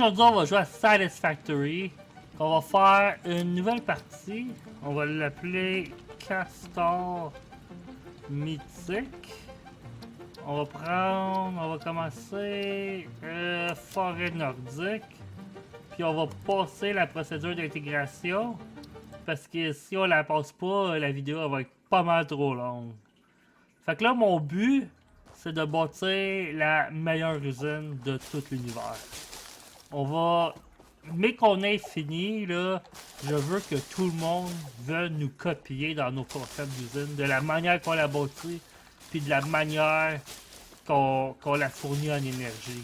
aujourd'hui, on va jouer à Satisfactory. On va faire une nouvelle partie. On va l'appeler Castor Mythique. On va commencer forêt nordique. Puis on va passer la procédure d'intégration. Parce que si on la passe pas, la vidéo elle va être pas mal trop longue. Fait que là, mon but, c'est de bâtir la meilleure usine de tout l'univers. On va... Mais qu'on ait fini, là, je veux que tout le monde veuille nous copier dans nos concepts d'usine, de la manière qu'on la bâtit, puis de la manière qu'on la fournit en énergie.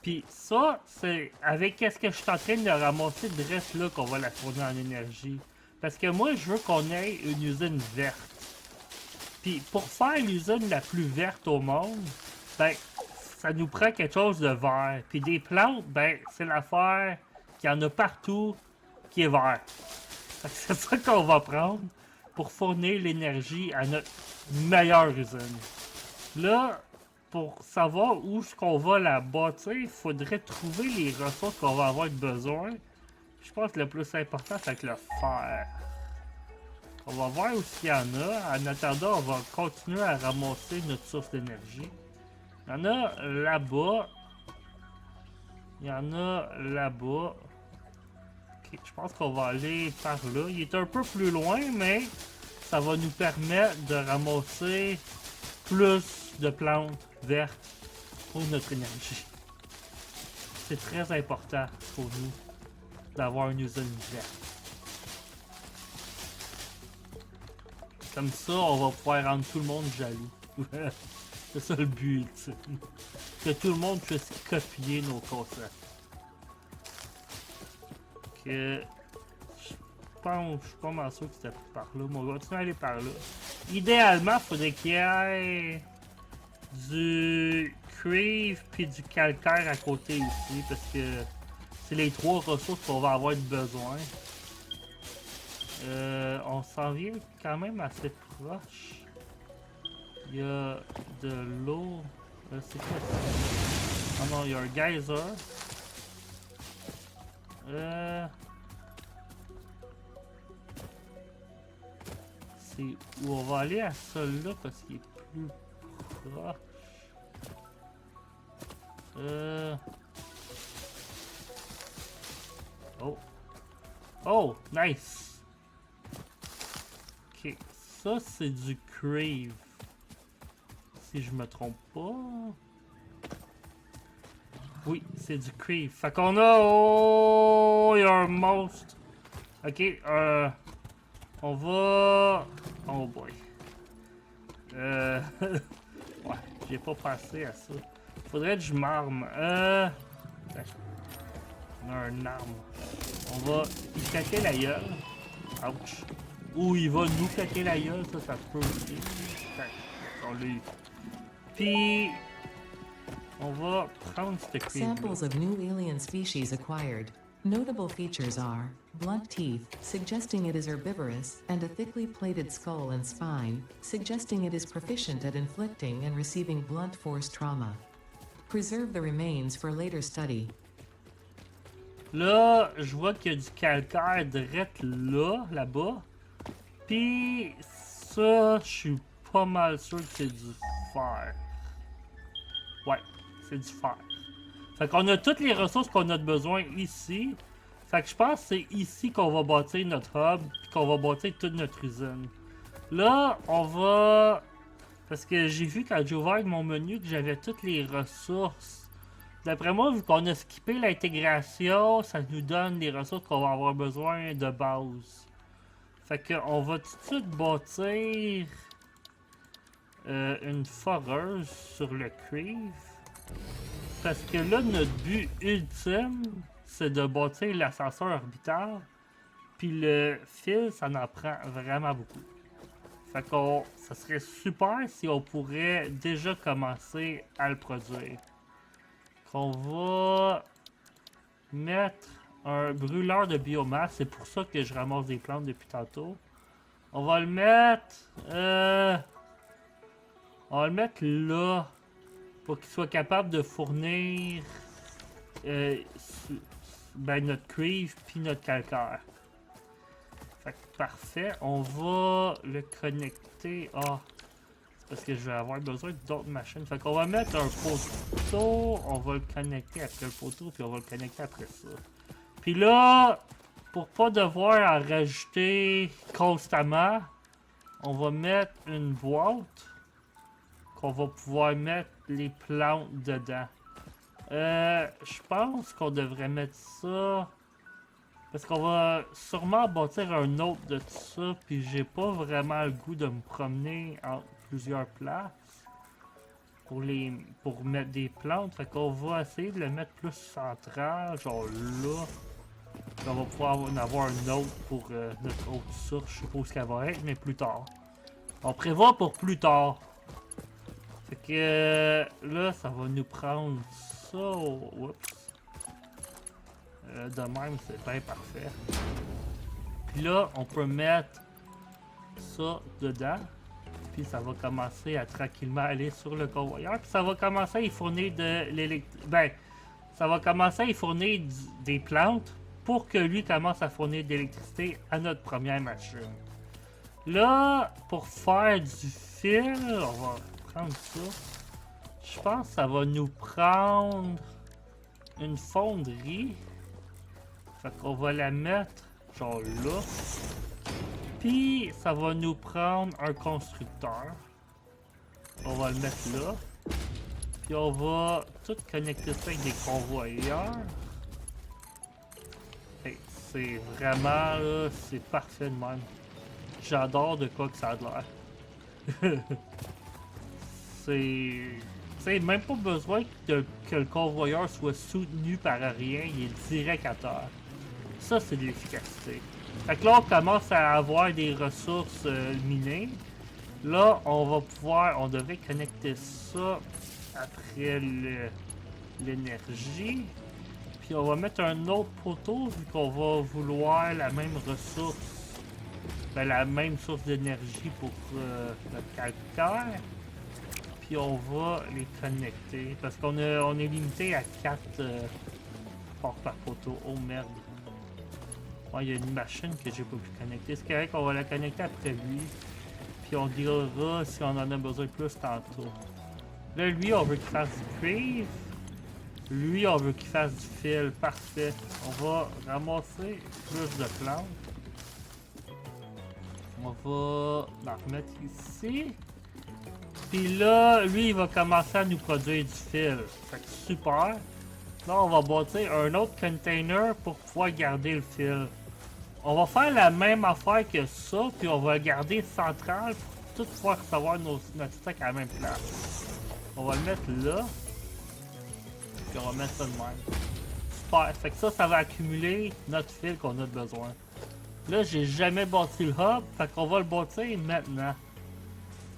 Puis ça, c'est avec qu'est-ce que je suis en train de ramasser de reste là qu'on va la fournir en énergie. Parce que moi, je veux qu'on ait une usine verte. Puis pour faire l'usine la plus verte au monde, ben, ça nous prend quelque chose de vert. Puis des plantes, ben, c'est l'affaire qu'il y en a partout qui est vert. C'est ça qu'on va prendre pour fournir l'énergie à notre meilleure usine. Là, pour savoir où est-ce qu'on va la bâtir, il faudrait trouver les ressources qu'on va avoir besoin. Je pense que le plus important, c'est le fer. On va voir où il y en a. En attendant, on va continuer à ramasser notre source d'énergie. Il y en a là-bas. Il y en a là-bas. Ok, je pense qu'on va aller par là. Il est un peu plus loin, mais ça va nous permettre de ramasser plus de plantes vertes pour notre énergie. C'est très important pour nous d'avoir une usine verte. Comme ça, on va pouvoir rendre tout le monde jaloux. C'est ça le but ultime. Que tout le monde puisse copier nos concepts. Que je pense, je suis pas mal sûr que c'était par là. Mais on va continuer à aller par là. Idéalement, il faudrait qu'il y ait du cuivre puis du calcaire à côté ici. Parce que c'est les trois ressources qu'on va avoir besoin. On s'en vient quand même assez proche. Il y a de l'eau. C'est quoi ça? Ah non, il y a un geyser. C'est où on va aller à celui-là parce qu'il est plus proche. Oh. Oh, nice. Ok, ça c'est du crave. Si je me trompe pas. Oui, c'est du crave. Fait qu'on a... Oh, il y a un monstre. Ok, on va... Oh boy. Ouais, j'ai pas pensé à ça. Faudrait que je m'arme. On a un arme. On va y claquer la gueule. Ouch. Ou il va nous claquer la gueule, ça se peut aussi. On l'a eu. Puis, on va prendre ce crave. Samples of new alien species acquired. Notable features are blunt teeth, suggesting it is herbivorous, and a thickly plated skull and spine, suggesting it is proficient at inflicting and receiving blunt force trauma. Preserve the remains for later study. Là, je vois qu'il y a du calcaire direct là, là-bas. Puis ça, je suis pas mal sûr que c'est du fer. Ouais, c'est du fer. Fait qu'on a toutes les ressources qu'on a besoin ici. Fait que je pense que c'est ici qu'on va bâtir notre hub, puis qu'on va bâtir toute notre usine. Là, on va... Parce que j'ai vu quand j'ai ouvert mon menu que j'avais toutes les ressources. D'après moi, vu qu'on a skippé l'intégration, ça nous donne les ressources qu'on va avoir besoin de base. Fait qu'on va tout de suite bâtir une foreuse sur le cuivre. Parce que là, notre but ultime, c'est de bâtir l'ascenseur orbital. Puis le fil, ça en prend vraiment beaucoup. Fait qu'on, ça serait super si on pourrait déjà commencer à le produire. Qu'on va mettre un brûleur de biomasse. C'est pour ça que je ramasse des plantes depuis tantôt. On va le mettre... on va le mettre là. Pour qu'il soit capable de fournir ben, notre cuivre puis notre calcaire. Fait que parfait, on va le connecter. Ah, c'est parce que je vais avoir besoin d'autres machines. Fait qu'on va mettre un poteau, on va le connecter après le poteau, puis on va le connecter après ça. Puis là, pour pas devoir en rajouter constamment, on va mettre une boîte qu'on va pouvoir mettre les plantes dedans. Je pense qu'on devrait mettre ça parce qu'on va sûrement bâtir un autre de ça, puis j'ai pas vraiment le goût de me promener entre plusieurs places pour mettre des plantes. Fait qu'on va essayer de le mettre plus central, genre là. Puis on va pouvoir en avoir un autre pour notre autre source, je sais pas où qu'elle va être, mais plus tard. On prévoit pour plus tard. Fait que là, ça va nous prendre ça. Oups. De même, c'est bien parfait. Puis là, on peut mettre ça dedans. Puis ça va commencer à tranquillement aller sur le convoyeur. Puis ça va commencer à y fournir de l'électricité. Ben, ça va commencer à y fournir des plantes pour que lui commence à fournir de l'électricité à notre première machine. Là, pour faire du fil, on va prendre ça. Je pense que ça va nous prendre une fonderie. Fait qu'on va la mettre genre là. Puis ça va nous prendre un constructeur. On va le mettre là. Puis on va tout connecter ça avec des convoyeurs. Hey, c'est vraiment là, c'est parfait de même. J'adore de quoi que ça a l'air. C'est même pas besoin que le convoyeur soit soutenu par rien, il est direct à terre. Ça, c'est de l'efficacité. Fait que là, on commence à avoir des ressources minées. Là, on devrait connecter ça après l'énergie. Puis on va mettre un autre poteau vu qu'on va vouloir la même ressource. Ben, la même source d'énergie pour notre calcaire. Puis on va les connecter. Parce qu'on est limité à 4 portes par poteau. Oh merde. Ouais, il y a une machine que j'ai pas pu connecter. C'est correct qu'on va la connecter après lui. Puis on dira si on en a besoin plus tantôt. Là, lui, on veut qu'il fasse du cuivre. Lui, on veut qu'il fasse du fil. Parfait. On va ramasser plus de plantes. On va la remettre ici. Puis là, lui, il va commencer à nous produire du fil. Fait que super. Là, on va bâtir un autre container pour pouvoir garder le fil. On va faire la même affaire que ça, puis on va le garder central pour tout pouvoir recevoir notre stock à la même place. On va le mettre là. Puis on va mettre ça de même. Super. Fait que ça va accumuler notre fil qu'on a besoin. Là, j'ai jamais bâti le hub, fait qu'on va le bâtir maintenant.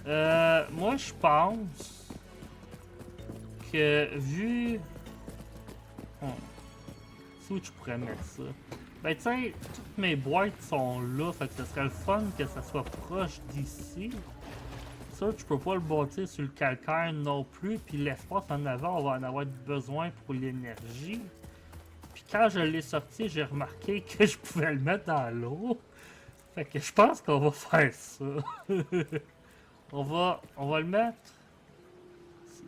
Moi, je pense que vu... C'est où tu pourrais mettre ça? Ben, tu sais, toutes mes boîtes sont là, fait que ce serait le fun que ça soit proche d'ici. Ça, tu peux pas le bâtir sur le calcaire non plus, puis l'espace en avant, on va en avoir besoin pour l'énergie. Puis quand je l'ai sorti, j'ai remarqué que je pouvais le mettre dans l'eau. Fait que je pense qu'on va faire ça. on va le mettre...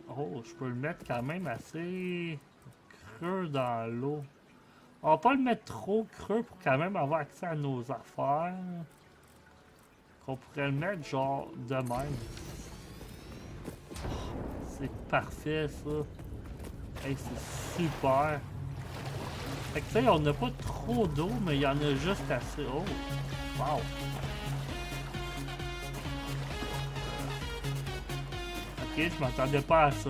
Oh, je peux le mettre quand même assez creux dans l'eau. On va pas le mettre trop creux pour quand même avoir accès à nos affaires. Qu'on pourrait le mettre genre de même. C'est parfait ça. Hey, c'est super. Fait que tu sais, on n'a pas trop d'eau, mais il y en a juste assez. Oh! Wow! Ok, je m'attendais pas à ça.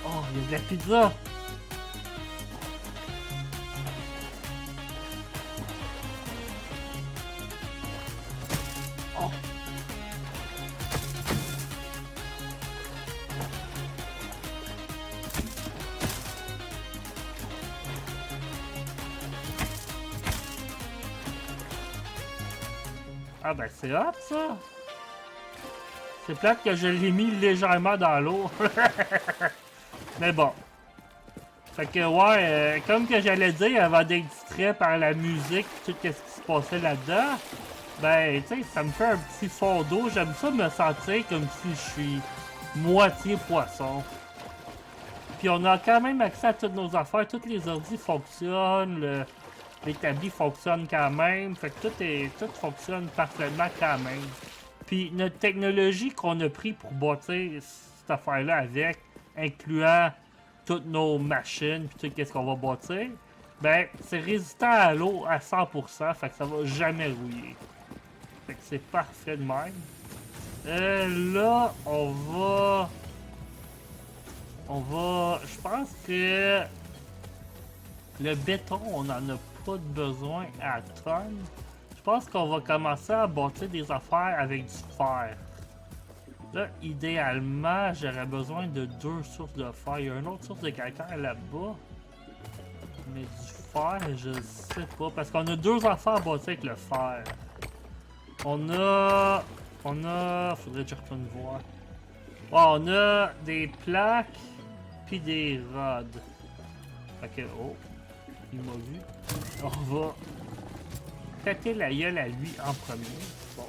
Oh, il y a de la pizza! Oh! Ah ben c'est hot ça! C'est plate que je l'ai mis légèrement dans l'eau. Mais bon. Fait que ouais, comme que j'allais dire, avant d'être distrait par la musique, tout ce qui se passait là-dedans, ben tu sais, ça me fait un petit fond d'eau. J'aime ça me sentir comme si je suis moitié poisson. Puis on a quand même accès à toutes nos affaires, tous les ordi fonctionnent, l'établi fonctionne quand même, fait que tout fonctionne parfaitement quand même. Puis notre technologie qu'on a pris pour bâtir cette affaire-là avec, incluant toutes nos machines puis tout ce qu'on va bâtir, ben c'est résistant à l'eau à 100%, fait que ça va jamais rouiller. Fait que c'est parfait de même. Là, je pense que le béton, on n'en a pas de besoin à tonnes. Je pense qu'on va commencer à bâtir des affaires avec du fer. Là, idéalement, j'aurais besoin de 2 sources de fer. Il y a une autre source de calcaire là-bas. Mais du fer, je sais pas. Parce qu'on a 2 affaires à bâtir avec le fer. Faudrait que je retourne voir. Ouais, on a des plaques, puis des rods. Fait que, oh, il m'a vu. On va péter la gueule à lui en premier. Bon,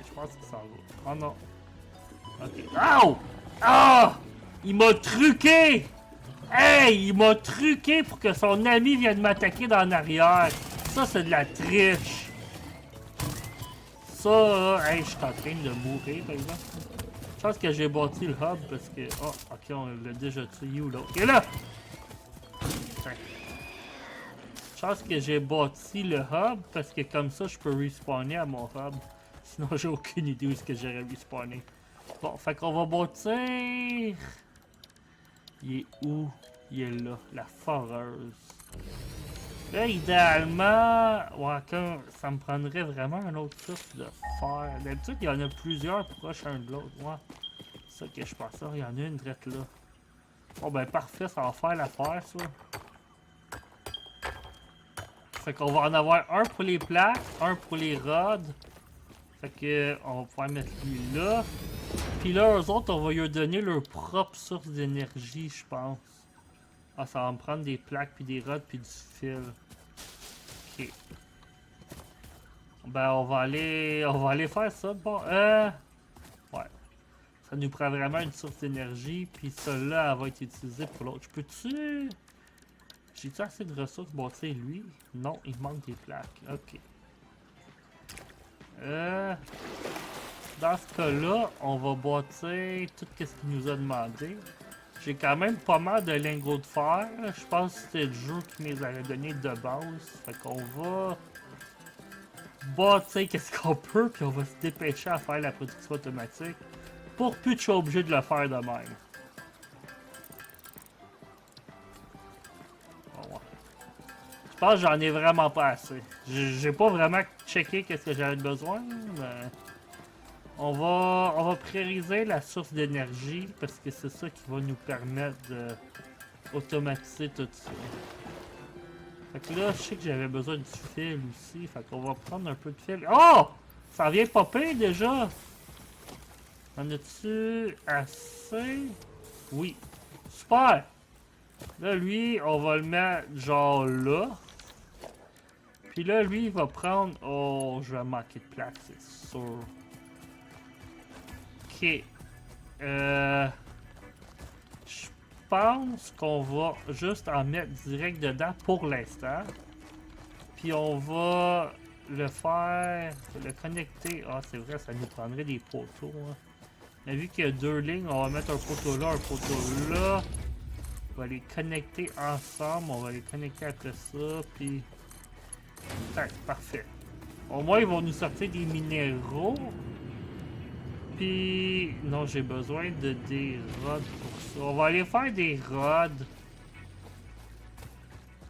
je pense qu'il s'en va. Oh non. Ok. Oh! Ah! Il m'a truqué! Hey! Il m'a truqué pour que son ami vienne m'attaquer dans l'arrière. Ça, c'est de la triche. Ça, hey, je suis en train de mourir, par exemple. Je pense que j'ai bâti le hub parce que... Oh, ok, on l'a déjà tué ou l'autre. Il est là! Tiens. Je pense que j'ai bâti le hub parce que comme ça, je peux respawner à mon hub. Sinon, j'ai aucune idée où est-ce que j'aurais respawné. Bon, fait qu'on va bâtir... Il est où? Il est là, la foreuse. Là, idéalement... Ouais, ça me prendrait vraiment un autre source de fer. D'habitude, il y en a plusieurs proches un de l'autre. Ouais, c'est ça que je pense. Il y en a une drette là. Bon, ben parfait, ça va faire l'affaire, ça. Fait qu'on va en avoir un pour les plaques, un pour les rods. Fait que on va pouvoir mettre lui là. Puis là, eux autres, on va lui donner leur propre source d'énergie, je pense. Ah, ça va me prendre des plaques, puis des rods, puis du fil. Ok. Ben, on va aller faire ça. Bon, ouais. Ça nous prend vraiment une source d'énergie, puis celle-là, elle va être utilisée pour l'autre. Je peux-tu... J'ai-tu assez de ressources pour bâtir lui? Non, il manque des plaques. Ok. Dans ce cas-là, on va bâtir tout ce qu'il nous a demandé. J'ai quand même pas mal de lingots de fer. Je pense que c'était le jeu qui me les avait donné de base. Fait qu'on va bâtir qu'est-ce qu'on peut, puis on va se dépêcher à faire la production automatique pour plus que je sois obligé de le faire de même. Je pense que j'en ai vraiment pas assez. J'ai pas vraiment checké qu'est-ce que j'avais besoin, mais on va prioriser la source d'énergie parce que c'est ça qui va nous permettre de automatiser tout ça. Fait que là, je sais que j'avais besoin du fil aussi, fait qu'on va prendre un peu de fil. Oh! Ça vient popper déjà! En as-tu assez? Oui. Super! Là, lui, on va le mettre genre là. Puis là, lui, il va prendre... Oh, je vais manquer de plaques, c'est sûr. Ok. Je pense qu'on va juste en mettre direct dedans pour l'instant. Puis on va le faire... Le connecter... Ah, c'est vrai, ça nous prendrait des poteaux. Hein. Mais vu qu'il y a 2 lignes, on va mettre un poteau là, un poteau là. On va les connecter ensemble. On va les connecter après ça, puis... Tac, parfait. Au moins, ils vont nous sortir des minéraux. Puis... Non, j'ai besoin de des rods pour ça. On va aller faire des rods.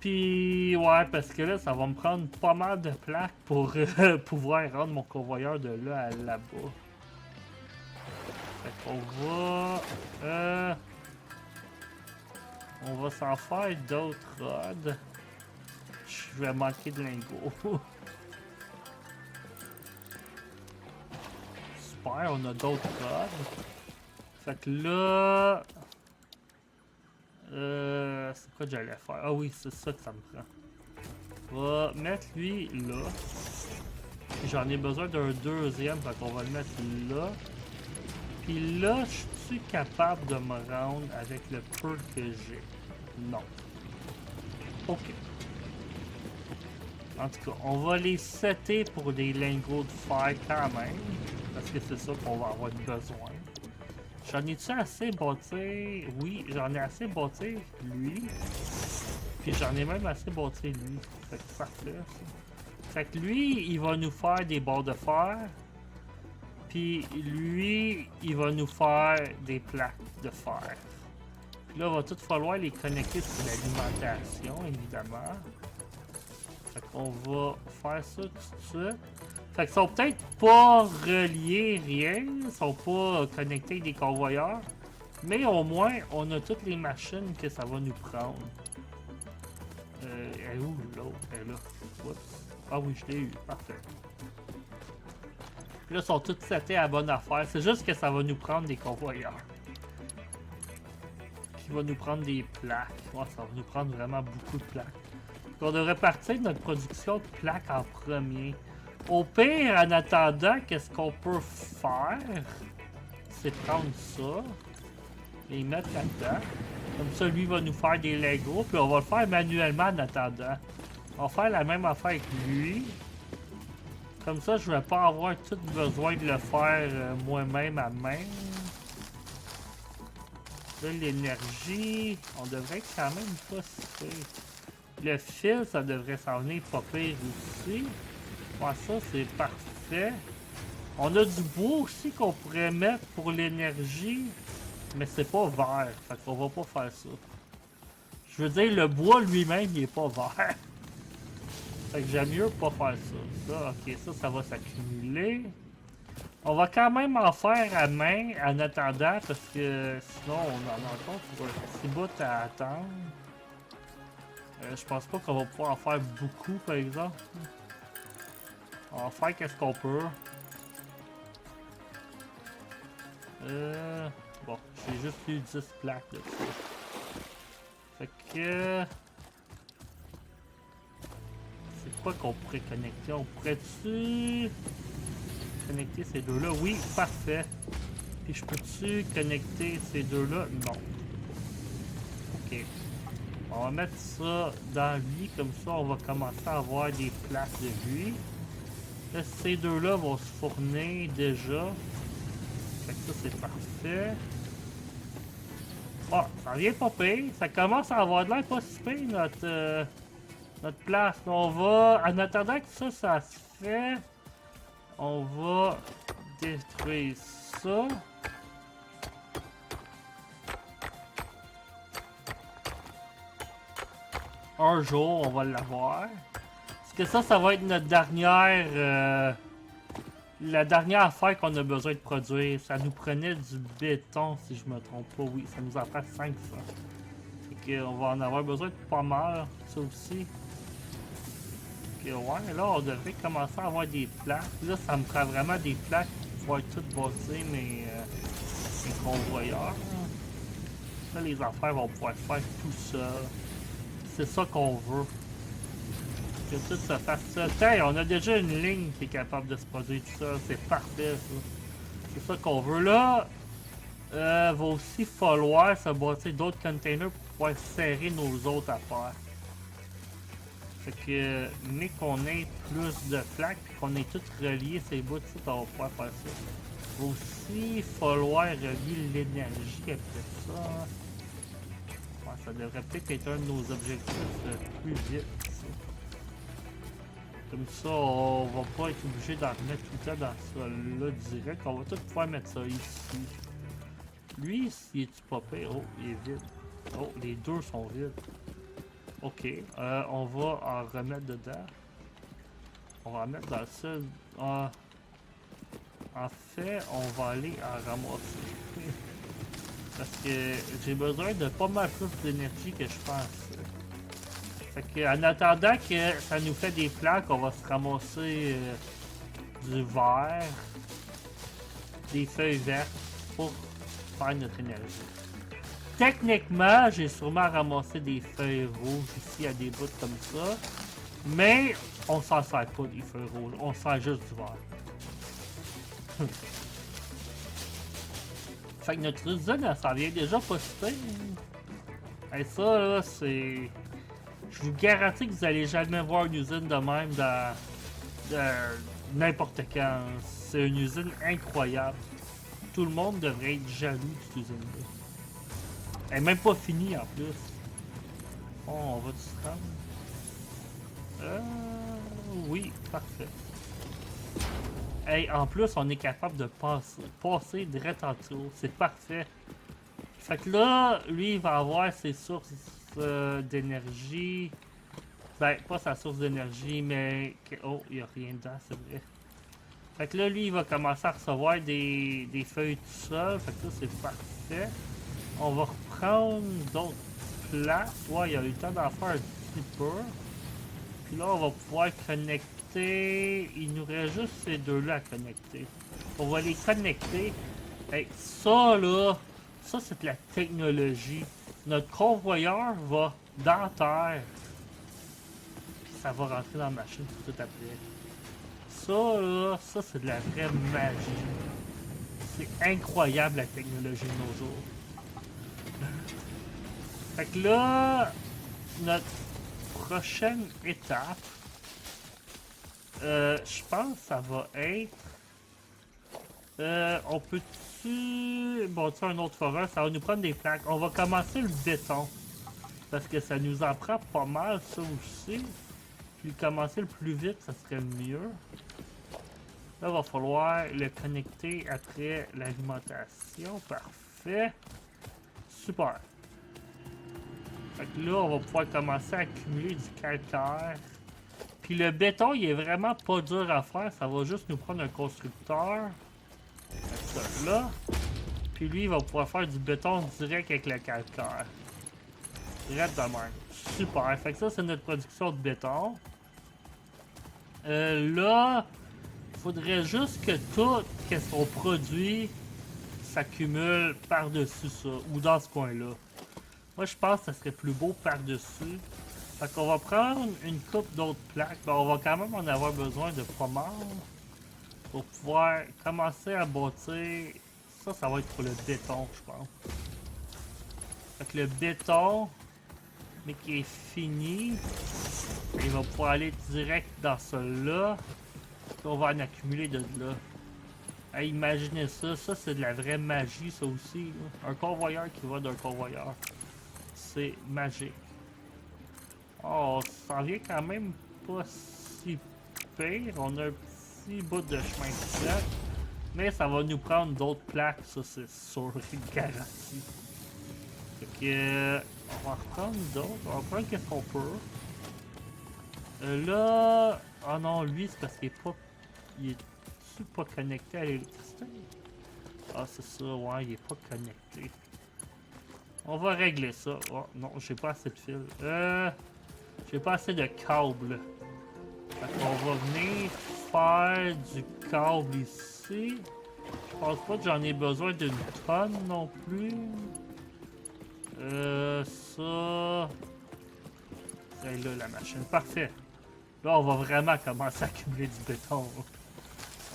Puis... Ouais, parce que là, ça va me prendre pas mal de plaques pour pouvoir rendre mon convoyeur de là à là-bas. Fait qu'on va... On va s'en faire d'autres rods. Je vais manquer de lingots. faire, on a d'autres codes. Fait que là... c'est quoi que j'allais faire? Ah oui, c'est ça que ça me prend. On va mettre lui là. J'en ai besoin d'un deuxième, fait qu'on va le mettre là. Puis là, je suis capable de me rendre avec le peu que j'ai? Non. Ok. En tout cas, on va les setter pour des lingots de fer quand même. Parce que c'est ça qu'on va avoir besoin. J'en ai-tu assez bâti? Oui, j'en ai assez bâti lui. Puis j'en ai même assez bâti lui. Fait que parfait ça. Fait que lui, il va nous faire des barres de fer. Puis lui, il va nous faire des plaques de fer. Puis là, il va tout falloir les connecter sur l'alimentation, évidemment. Fait qu'on va faire ça tout de suite. Fait qu'ils sont peut-être pas reliés, rien. Ils sont pas connectés avec des convoyeurs. Mais au moins, on a toutes les machines que ça va nous prendre. Elle est où l'autre? Elle est là. Oups. Ah oui, je l'ai eu. Parfait. Puis là, ils sont tous setés à la bonne affaire. C'est juste que ça va nous prendre des convoyeurs. Qui va nous prendre des plaques. Ouais, ça va nous prendre vraiment beaucoup de plaques. On devrait partir de notre production de plaques en premier. Au pire, en attendant, qu'est-ce qu'on peut faire? C'est prendre ça. Les mettre là-dedans. Comme ça, lui va nous faire des Legos. Puis on va le faire manuellement en attendant. On va faire la même affaire avec lui. Comme ça, je vais pas avoir tout besoin de le faire moi-même à main. Là, l'énergie, on devrait quand même pas si pire. Le fil, ça devrait s'en venir pas pire aussi. Ouais, ça, c'est parfait. On a du bois aussi qu'on pourrait mettre pour l'énergie. Mais c'est pas vert. Fait qu'on va pas faire ça. Je veux dire, le bois lui-même, il est pas vert. Fait que j'aime mieux pas faire ça. Ça, ok, ça va s'accumuler. On va quand même en faire à main en attendant parce que sinon on en a encore pour un petit bout à attendre. Je pense pas qu'on va pouvoir en faire beaucoup par exemple. On va faire qu'est-ce qu'on peut. Bon, j'ai juste eu 10 plaques de ça. Fait que... C'est quoi qu'on pourrait connecter? On pourrait-tu connecter ces deux-là? Oui, parfait. Puis je peux-tu connecter ces deux-là? Non. Ok. On va mettre ça dans lui, comme ça on va commencer à avoir des plaques de lui. Là, ces deux-là vont se fournir déjà. Fait que ça c'est parfait. Bon, ça vient pas pire. Ça commence à avoir de l'air pas si pire notre place. On va, en attendant que ça se fait, on va détruire ça. Un jour, on va l'avoir. Parce que ça va être notre dernière... la dernière affaire qu'on a besoin de produire. Ça nous prenait du béton, si je me trompe pas. Oui, ça nous en fait 500. Fait qu'on va en avoir besoin de pas mal, ça aussi. Ok, ouais, là, on devrait commencer à avoir des plaques. Là, ça me prend vraiment des plaques pour pouvoir tout bosser mes convoyeurs. Là, les affaires vont pouvoir faire tout ça. C'est ça qu'on veut. Que tout se fasse ça. Tiens, on a déjà une ligne qui est capable de se produire tout ça. C'est parfait, ça. C'est ça qu'on veut. Là, va aussi falloir se bâtir d'autres containers pour pouvoir serrer nos autres affaires. Fait que, mais qu'on ait plus de plaques et qu'on ait tout relié ces bouts, on va pouvoir faire ça. Il va aussi falloir relier l'énergie après ça. Ouais, ça devrait peut-être être un de nos objectifs plus vite. Ça. Comme ça, on va pas être obligé d'en remettre tout le temps dans ça là direct. On va tout pouvoir mettre ça ici. Lui, il est-tu pas pire? Oh, il est vide. Oh, les deux sont vides. Ok, on va en remettre dedans. On va en mettre dans ça. En fait, on va aller en ramasser. Parce que j'ai besoin de pas mal plus d'énergie que je pense. Fait que, en attendant que ça nous fait des plaques, on va se ramasser du verre. des feuilles vertes pour faire notre énergie. Techniquement, j'ai sûrement ramassé des feuilles rouges ici à des bouts comme ça. Mais on s'en sert pas des feuilles rouges, on sert juste du vert. Fait que notre usine, elle s'en vient déjà poster. Et ça, là, c'est... Je vous garantis que vous allez jamais voir une usine de même dans... n'importe quand. C'est une usine incroyable. Tout le monde devrait être jaloux de cette usine-là. Elle est même pas finie en plus. Oh, on va se rendre. Oui, parfait. Hey, en plus, on est capable de passer direct en dessous. C'est parfait. Fait que là, lui, il va avoir ses sources d'énergie. Ben, pas sa source d'énergie, mais... Oh, il n'y a rien dedans, c'est vrai. Fait que là, lui, il va commencer à recevoir des feuilles tout seul. Fait que ça, c'est parfait. On va reprendre d'autres places. Ouais, il y a eu le temps d'en faire un petit peu. Puis là, on va pouvoir connecter. Il nous reste juste ces deux-là à connecter. On va les connecter. Hey, ça, là, ça, c'est de la technologie. Notre convoyeur va dans terre. Puis ça va rentrer dans la machine tout après. Ça, là, ça, c'est de la vraie magie. C'est incroyable, la technologie de nos jours. Fait que là, notre prochaine étape, je pense que ça va être... on peut-tu... Bon, tu sais, un autre forage, ça va nous prendre des plaques. On va commencer le béton. Parce que ça nous en prend pas mal, ça aussi. Puis commencer le plus vite, ça serait mieux. Là, il va falloir le connecter après l'alimentation. Parfait. Super. Fait que là, on va pouvoir commencer à accumuler du calcaire. Puis le béton, il est vraiment pas dur à faire. Ça va juste nous prendre un constructeur. Fait ça là. Puis lui, il va pouvoir faire du béton direct avec le calcaire. Direct de même. Super. Fait que ça, c'est notre production de béton. Là, il faudrait juste que tout ce qu'on produit s'accumule par-dessus ça. Ou dans ce coin-là. Moi, je pense que ça serait plus beau par-dessus. Fait qu'on va prendre une coupe d'autres plaques. Ben, on va quand même en avoir besoin de pas mal. Pour pouvoir commencer à bâtir. Ça va être pour le béton, je pense. Fait que le béton, mais qui est fini, il va pouvoir aller direct dans celui-là. On va en accumuler de là. Hey, imaginez ça. Ça, c'est de la vraie magie, ça aussi. Là. Un convoyeur qui va d'un convoyeur. C'est magique. Oh, ça s'en vient quand même pas si pire. On a un petit bout de chemin de plaque. Mais ça va nous prendre d'autres plaques, ça c'est sûr, garanti. Fait que, on va reprendre d'autres. On va prendre qu'est-ce qu'on peut. Là... Ah non, lui c'est parce qu'il est pas... Il est pas connecté à l'électricité? Ah c'est ça, ouais, il est pas connecté. On va régler ça. Oh non, j'ai pas assez de fil. J'ai pas assez de câbles. Fait qu'on va venir faire du câble ici. Je pense pas que j'en ai besoin d'une tonne non plus. Ça... C'est là la machine. Parfait. Là, on va vraiment commencer à accumuler du béton.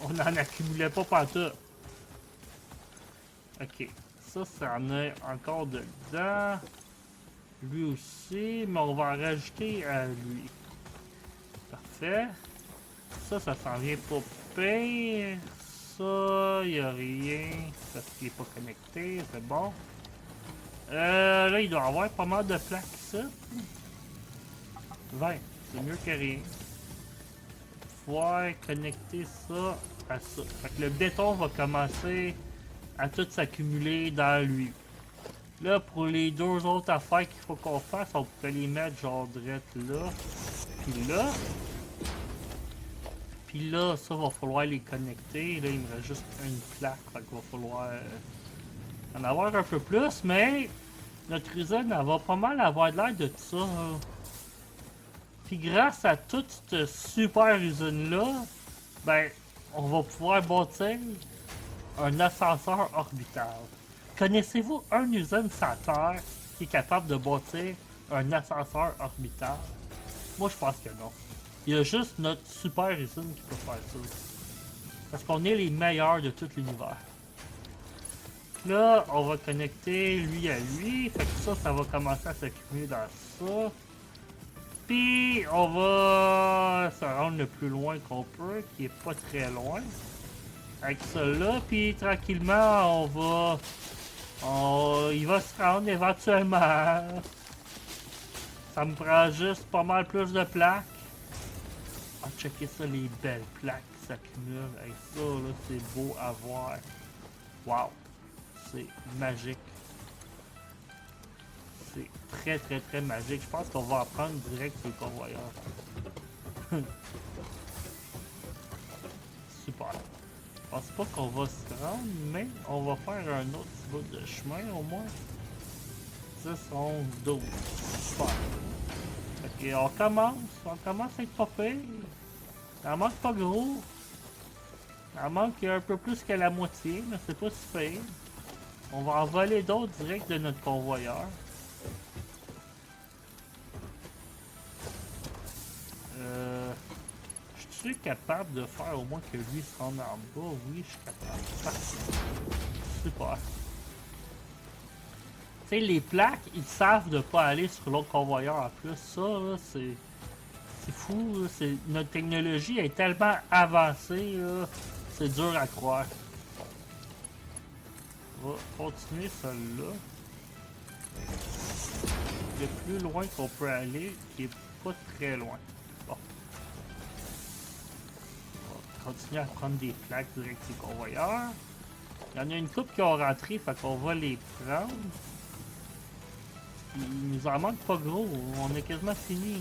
On n'en accumulait pas partout. Ok. Ça en a encore dedans. Lui aussi, mais on va en rajouter à lui. Parfait. Ça s'en vient pas pire. Ça, il n'y a rien. Parce qu'il n'est pas connecté, c'est bon. Là, il doit y avoir pas mal de plaques ici. 20, c'est mieux que rien. Pouvoir connecter ça à ça. Fait que le béton va commencer à tout s'accumuler dans lui. Là, pour les deux autres affaires qu'il faut qu'on fasse, on pourrait les mettre genre direct là. Puis là. Puis là, ça va falloir les connecter. Là, il me reste juste une plaque. Fait qu'il va falloir en avoir un peu plus. Mais notre usine, elle va pas mal avoir de l'air de ça. Puis grâce à toute cette super usine-là, ben, on va pouvoir bâtir un ascenseur orbital. Connaissez-vous un usine sur Terre qui est capable de bâtir un ascenseur orbital? Moi, je pense que non. Il y a juste notre super usine qui peut faire ça. Parce qu'on est les meilleurs de tout l'univers. Là, on va connecter lui à lui. Fait que ça va commencer à s'accumuler dans ça. Puis, on va se rendre le plus loin qu'on peut, qui est pas très loin. Avec ça là, puis tranquillement, il va se rendre éventuellement. Ça me prend juste pas mal plus de plaques. Ah, checker ça, les belles plaques qui s'accumulent. Avec ça, là, c'est beau à voir. Wow! C'est magique. C'est très, très, très magique. Je pense qu'on va apprendre direct sur le convoyeur. Super. Je pense pas qu'on va se rendre, mais on va faire un autre petit bout de chemin au moins. 10, 11, 12. Super. Ok, on commence à être pas pire. Ça manque pas gros. Ça manque un peu plus que la moitié, mais c'est pas si pire. On va en voler d'autres direct de notre convoyeur. Je suis capable de faire au moins que lui se rende en bas. Oui, je suis capable. Parfait. Super. Tu sais, les plaques, ils savent de pas aller sur l'autre convoyeur en plus. Ça, là, c'est fou. Là. Notre technologie est tellement avancée. C'est dur à croire. On va continuer celle-là. Le plus loin qu'on peut aller, qui est pas très loin. Bon. On va continuer à prendre des plaques direct des convoyeurs. Il y en a une couple qui ont rentré, fait qu'on va les prendre. Il nous en manque pas gros, on est quasiment fini.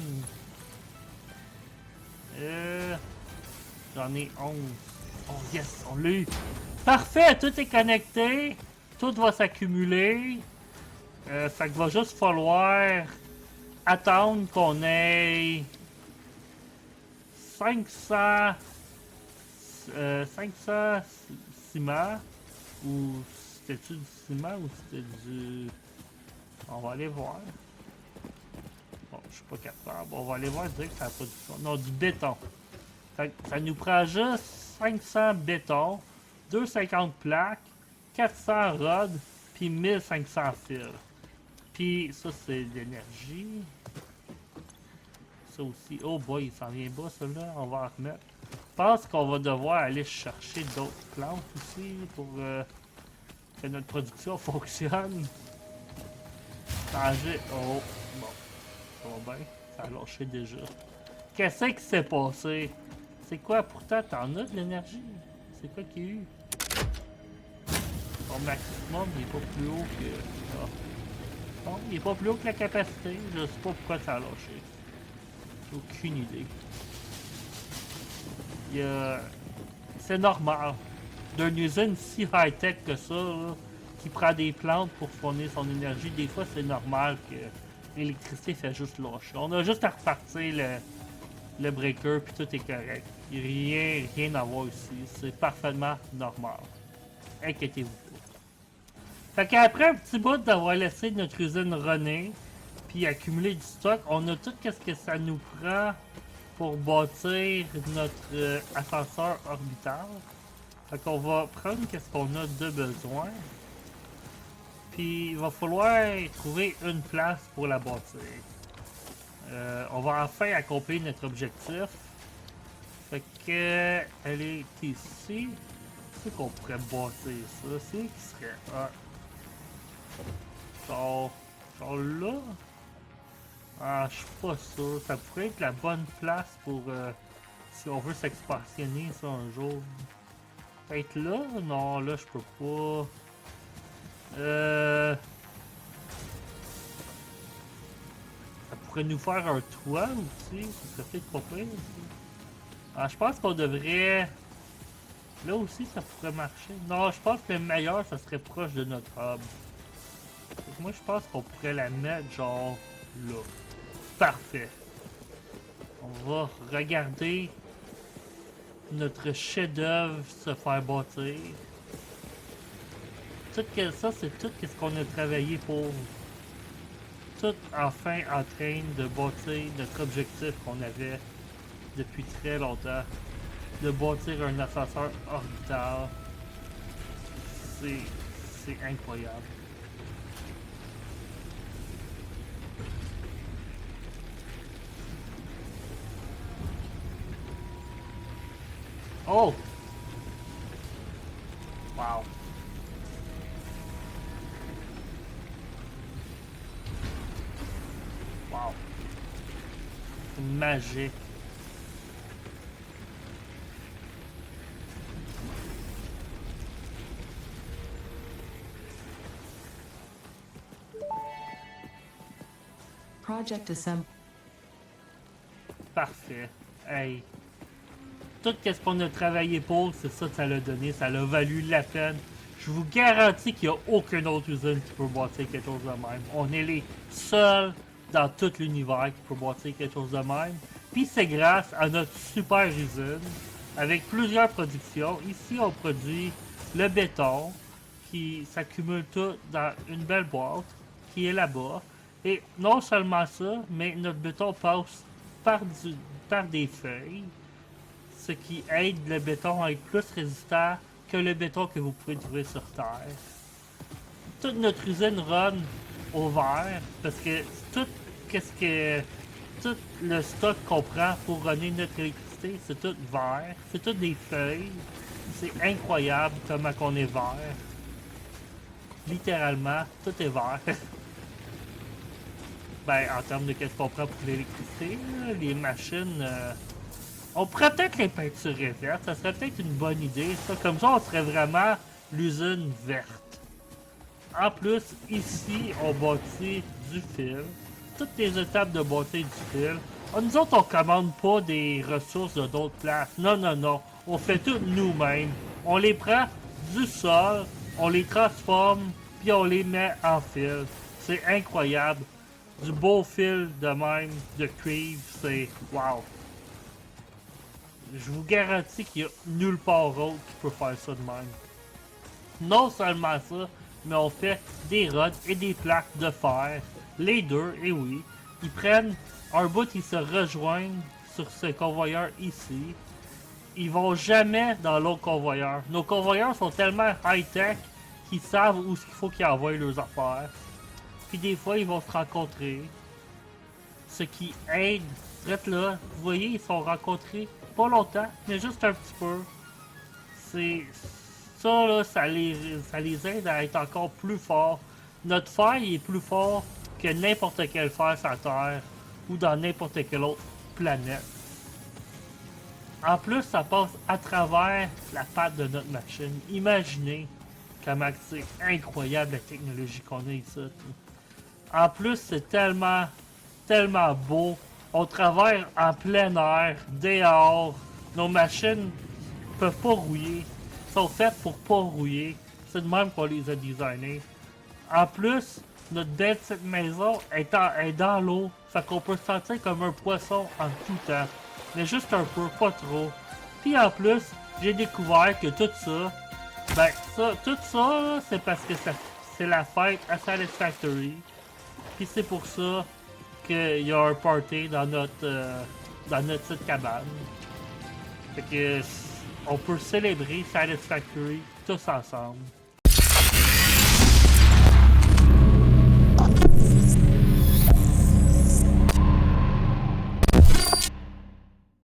J'en ai 11. Oh yes, on l'a eu. Parfait, tout est connecté. Tout va s'accumuler. Fait qu'il va juste falloir attendre qu'on ait 500 ciment. Ou c'était-tu du ciment ou c'était du... On va aller voir. Bon, je suis pas capable. On va aller voir direct la production. Non, du béton. Ça nous prend juste 500 béton, 250 plaques, 400 rods, puis 1500 fils. Puis ça, c'est de l'énergie. Ça aussi. Oh boy, il s'en vient bas, celui-là. On va en remettre. Je pense qu'on va devoir aller chercher d'autres plantes aussi pour que notre production fonctionne. Changer. Oh, bon. Ça va bien. Ça a lâché déjà. Qu'est-ce qui s'est passé? C'est quoi? Pourtant, t'en as de l'énergie. C'est quoi qu'il y a eu? Son maximum, il est pas plus haut que... Ah. Bon, il est pas plus haut que la capacité. Je sais pas pourquoi ça a lâché. J'ai aucune idée. C'est normal. D'une usine si high-tech que ça, là, qui prend des plantes pour fournir son énergie, des fois c'est normal que l'électricité fait juste lâcher. On a juste à repartir le breaker puis tout est correct. Il n'y a rien à voir ici. C'est parfaitement normal. Inquiétez-vous pas. Fait qu'après un petit bout d'avoir laissé notre usine runner puis accumuler du stock, on a tout ce que ça nous prend pour bâtir notre ascenseur orbital. Fait qu'on va prendre qu'est-ce qu'on a de besoin. Puis il va falloir trouver une place pour la bâtir. On va enfin accomplir notre objectif. Fait que elle est ici. C'est qu'on pourrait bâtir ça. C'est qui serait genre là. Ah, je suis pas sûr. Ça pourrait être la bonne place pour si on veut s'expansionner ça un jour. Peut-être là? Non, là je peux pas. Ça pourrait nous faire un toit aussi. Ça serait peut-être pas pire aussi. Ah, je pense qu'on devrait... Là aussi, ça pourrait marcher. Non, je pense que le meilleur, ça serait proche de notre hub. Moi, je pense qu'on pourrait la mettre genre là. Parfait. On va regarder notre chef-d'œuvre se faire bâtir. Ça, c'est tout ce qu'on a travaillé pour. Tout enfin en train de bâtir notre objectif qu'on avait depuis très longtemps. De bâtir un ascenseur orbital. C'est incroyable. Oh! Wow! Wow! C'est magique! Project Assemble. Parfait. Hey! Tout ce qu'on a travaillé pour, c'est ça que ça l'a donné. Ça l'a valu la peine. Je vous garantis qu'il n'y a aucune autre usine qui peut bâtir quelque chose de même. On est les seuls dans tout l'univers qui peut bâtir quelque chose de même. Puis c'est grâce à notre super usine, avec plusieurs productions. Ici, on produit le béton, qui s'accumule tout dans une belle boîte, qui est là-bas. Et non seulement ça, mais notre béton passe par des feuilles, ce qui aide le béton à être plus résistant que le béton que vous pouvez trouver sur Terre. Toute notre usine run au vert, parce que tout le stock qu'on prend pour runner notre électricité, c'est tout vert, c'est tout des feuilles. C'est incroyable comment qu'on est vert. Littéralement, tout est vert. Ben, en termes de qu'est-ce qu'on prend pour l'électricité, les machines... on pourrait peut-être les peinturer vertes, ça serait peut-être une bonne idée, ça. Comme ça, on serait vraiment l'usine verte. En plus, ici, on bâtit du fil. Toutes les étapes de bâtir du fil. Nous autres, on commande pas des ressources de d'autres places. Non, non, non. On fait tout nous-mêmes. On les prend du sol, on les transforme, puis on les met en fil. C'est incroyable. Du beau fil de même, de cuivre, c'est wow. Je vous garantis qu'il y a nulle part autre qui peut faire ça de même. Non seulement ça, mais on fait des rods et des plaques de fer. Les deux, et oui, ils prennent un bout, ils se rejoignent sur ce convoyeur ici. Ils vont jamais dans l'autre convoyeur. Nos convoyeurs sont tellement high-tech qu'ils savent où il faut qu'ils envoient leurs affaires. Puis des fois, ils vont se rencontrer. Ce qui aide. Reste là, vous voyez, ils sont rencontrés pas longtemps, mais juste un petit peu. C'est ça là, ça les aide à être encore plus forts. Notre fer il est plus fort que n'importe quel fer sur la Terre ou dans n'importe quelle autre planète. En plus, ça passe à travers la patte de notre machine. Imaginez comment c'est incroyable la technologie qu'on a ici. En plus, c'est tellement beau. On travaille en plein air, dehors. Nos machines peuvent pas rouiller. Sont faites pour pas rouiller. C'est de même qu'on les a designées. En plus, notre belle petite maison est dans l'eau. Fait qu'on peut se sentir comme un poisson en tout temps. Mais juste un peu, pas trop. Puis en plus, j'ai découvert que tout ça, c'est parce que c'est la fête à Satisfactory. Puis c'est pour ça qu'il y a un party dans notre petite cabane. Fait que on peut célébrer Satisfactory tous ensemble.